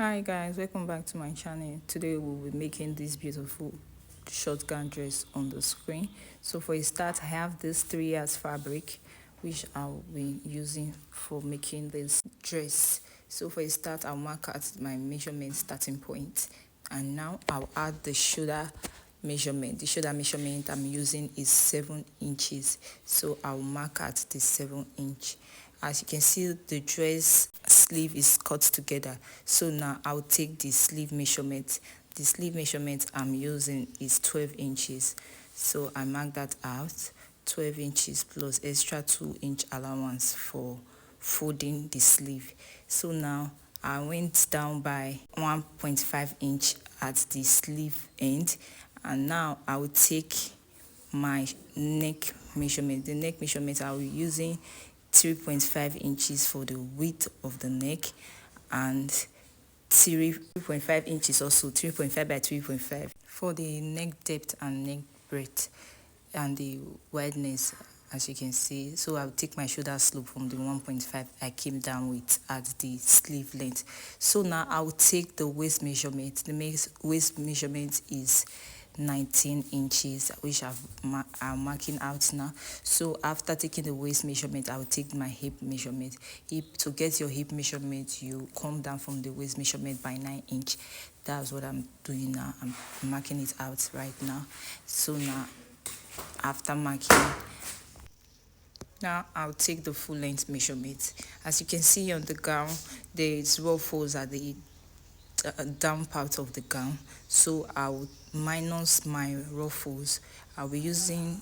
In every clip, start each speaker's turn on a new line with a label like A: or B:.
A: Hi guys, welcome back to my channel. Today we'll be making this beautiful shotgun dress on the screen. So for a start, I have this 3 yards fabric which I'll be using for making this dress. So for a start, I'll mark out my measurement starting point, and now I'll add the shoulder measurement. The shoulder measurement I'm using is 7 inches, so I'll mark out the 7-inch. As you can see, the dress sleeve is cut together, so now I'll take the sleeve measurement. The sleeve measurement I'm using is 12 inches, so I mark that out. 12 inches plus extra 2-inch allowance for folding the sleeve. So now I went down by 1.5 inch at the sleeve end, and now I will take my neck measurement. The neck measurement I will be using 3.5 inches for the width of the neck, and 3.5 inches, also 3.5 by 3.5 for the neck depth and neck breadth and the wideness, as you can see. So I'll take my shoulder slope from the 1.5 I came down with at the sleeve length. So now I'll take the waist measurement. The waist measurement is 19 inches, which I'm marking out now. So after taking the waist measurement, I will take my hip measurement. To get your hip measurement, you come down from the waist measurement by 9 inch. That's what I'm doing now. I'm marking it out right now. So now after marking, now I'll take the full length measurement. As you can see on the gown, there's ruffles at the down part of the gown, so I'll minus my ruffles. I'll be using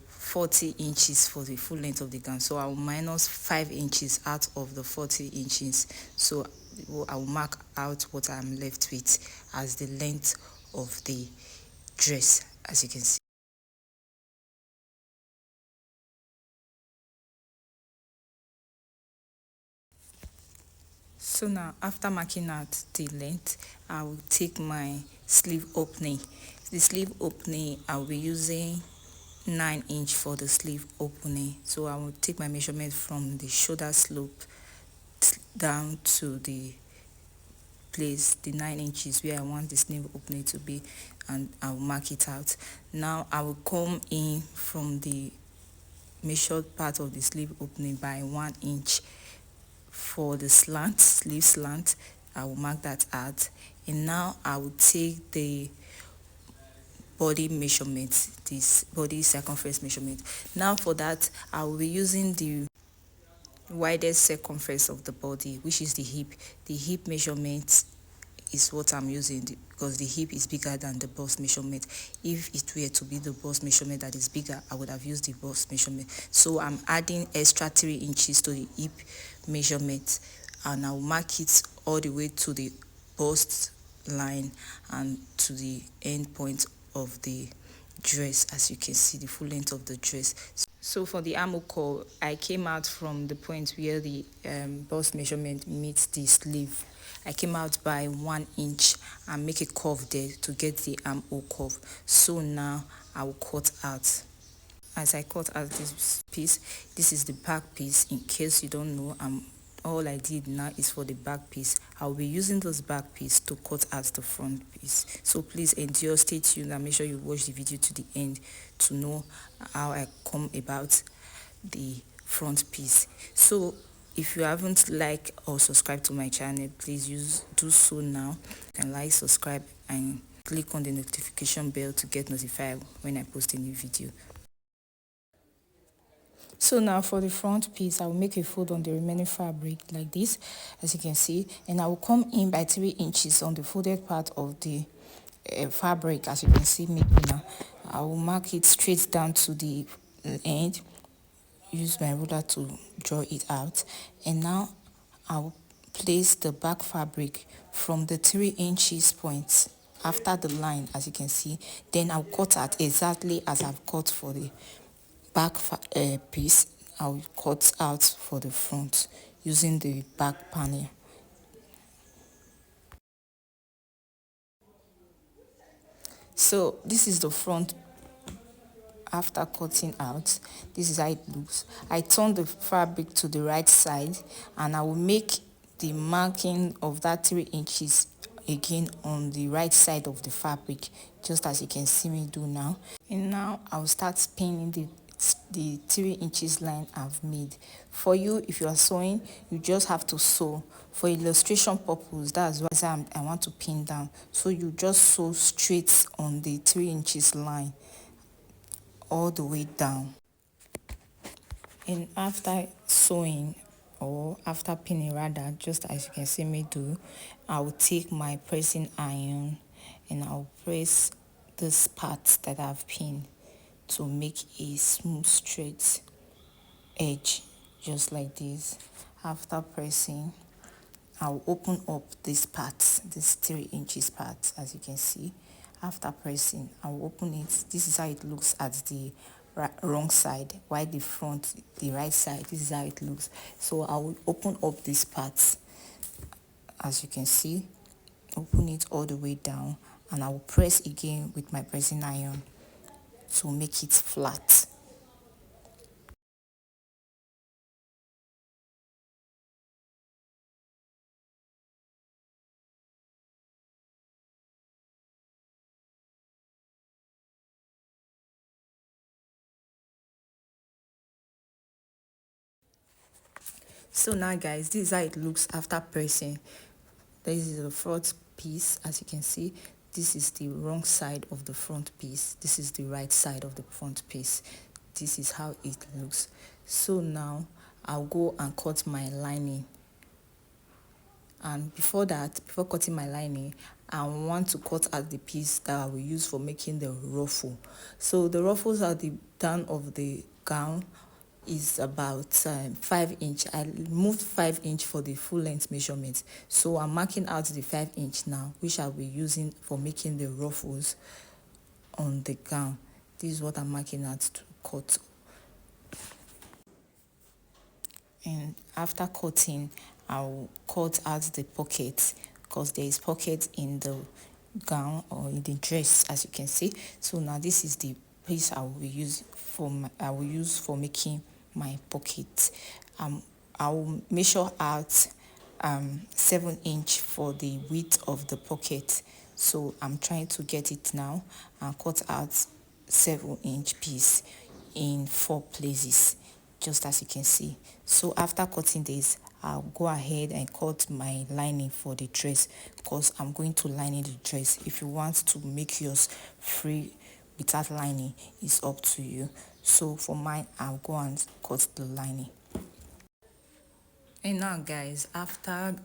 A: 40 inches for the full length of the gown, so I'll minus 5 inches out of the 40 inches. So I'll mark out what I'm left with as the length of the dress, as you can see. So now after marking out the length, I will take my sleeve opening. The sleeve opening, I'll be using 9 inch for the sleeve opening. So I will take my measurement from the shoulder slope down to the place, the 9 inches where I want the sleeve opening to be, and I'll mark it out. Now I will come in from the measured part of the sleeve opening by 1 inch for the sleeve slant. I will mark that out, and now I will take the body measurement, this body circumference measurement. Now for that, I will be using the widest circumference of the body, which is the hip. The hip measurement is what I'm using because the hip is bigger than the bust measurement. If it were to be the bust measurement that is bigger, I would have used the bust measurement. So I'm adding extra 3 inches to the hip measurement, and I'll mark it all the way to the bust line and to the end point of the dress. As you can see, the full length of the dress. So for the armhole, I came out from the point where the bust measurement meets the sleeve. I came out by 1 inch and make a curve there to get the armhole curve. So now I will cut out. As I cut out this piece, this is the back piece. In case you don't know, all I did now is for the back piece. I'll be using this back piece to cut out the front piece. So please endure, stay tuned, and make sure you watch the video to the end to know how I come about the front piece. So if you haven't liked or subscribed to my channel, please do so now, and like, subscribe, and click on the notification bell to get notified when I post a new video. So now for the front piece, I will make a fold on the remaining fabric like this, as you can see, and I will come in by 3 inches on the folded part of the fabric, as you can see me now. I will mark it straight down to the end, use my ruler to draw it out, and now I will place the back fabric from the 3 inches point after the line, as you can see. Then I'll cut out exactly as I've cut for the back piece. I will cut out for the front using the back panel. So this is the front after cutting out. This is how it looks. I turn the fabric to the right side, and I will make the marking of that 3 inches again on the right side of the fabric, just as you can see me do now. And now I'll start pinning the 3 inches line I've made. For you, if you are sewing, you just have to sew. For illustration purpose, that's why I want to pin down. So you just sew straight on the 3 inches line all the way down. And after sewing, or after pinning rather, just as you can see me do, I will take my pressing iron and I'll press this part that I've pinned to make a smooth straight edge, just like this. After pressing, I'll open up this part, this 3 inches part, as you can see. After pressing, I'll open it. This is how it looks at the wrong side, while the front, the right side, this is how it looks. So I will open up this part, as you can see, open it all the way down, and I will press again with my pressing iron to make it flat. So now guys, this is how it looks after pressing. This is the front piece, as you can see. This is the wrong side of the front piece. This is the right side of the front piece. This is how it looks. So now I'll go and cut my lining. And before that, before cutting my lining, I want to cut out the piece that I will use for making the ruffle. So the ruffles at the down of the gown is about 5 inch. I moved 5 inch for the full length measurement, so I'm marking out the 5 inch now, which I'll be using for making the ruffles on the gown. This is what I'm marking out to cut. And after cutting, I'll cut out the pocket, because there is pocket in the gown or in the dress, as you can see. So now this is the piece I will use for making my pocket. I will measure out 7 inch for the width of the pocket. So I'm trying to get it now and cut out 7-inch piece in 4 places, just as you can see. So after cutting this, I'll go ahead and cut my lining for the dress, because I'm going to line in the dress. If you want to make yours free without lining, it's up to you. So for mine, I'll go and cut the lining. And now guys, after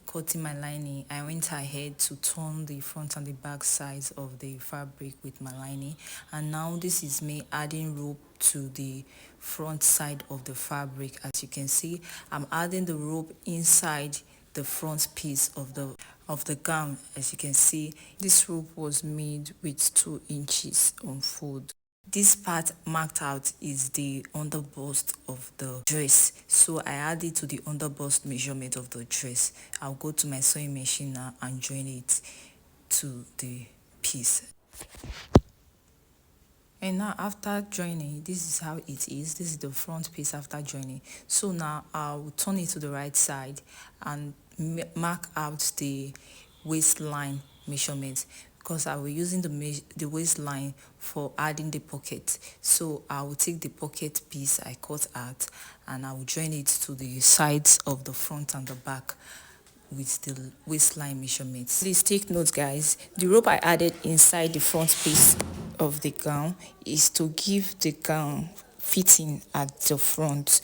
A: cutting my lining, I went ahead to turn the front and the back sides of the fabric with my lining. And now this is me adding rope to the front side of the fabric. As you can see, I'm adding the rope inside the front piece of the gown. As you can see, this rope was made with 2 inches on fold. This part marked out is the underbust of the dress, so I add it to the underbust measurement of the dress. I'll go to my sewing machine now and join it to the piece. And now after joining, this is how it is. This is the front piece after joining. So now I'll turn it to the right side and mark out the waistline measurement, because I will using the waistline for adding the pocket. So I will take the pocket piece I cut out and I will join it to the sides of the front and the back with the waistline measurements. Please take note guys, the rope I added inside the front piece of the gown is to give the gown fitting at the front,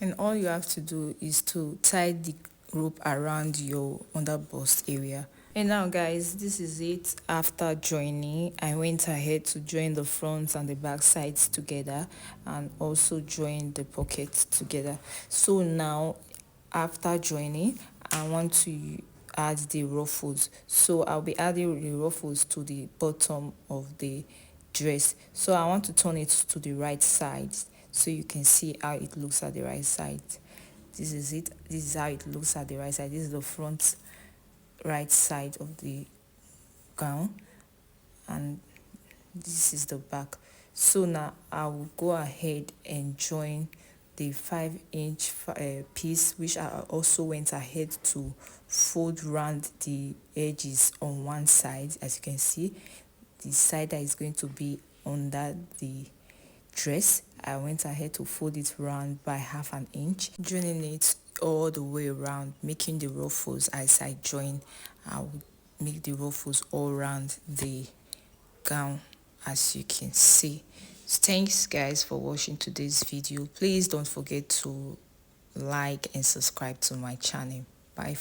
A: and all you have to do is to tie the rope around your underbust area. And now guys, this is it. After joining, I went ahead to join the front and the back sides together and also join the pockets together. So now after joining, I want to add the ruffles. So I'll be adding the ruffles to the bottom of the dress. So I want to turn it to the right side so you can see how it looks at the right side. This is it. This is how it looks at the right side. This is the front right side of the gown, and this is the back. So now I will go ahead and join the 5-inch piece, which I also went ahead to fold round the edges on one side. As you can see, the side that is going to be under the dress, I went ahead to fold it round by 1/2 inch, joining it all the way around, making the ruffles. As I join, I will make the ruffles all around the gown, as you can see. Thanks guys for watching today's video. Please don't forget to like and subscribe to my channel. Bye.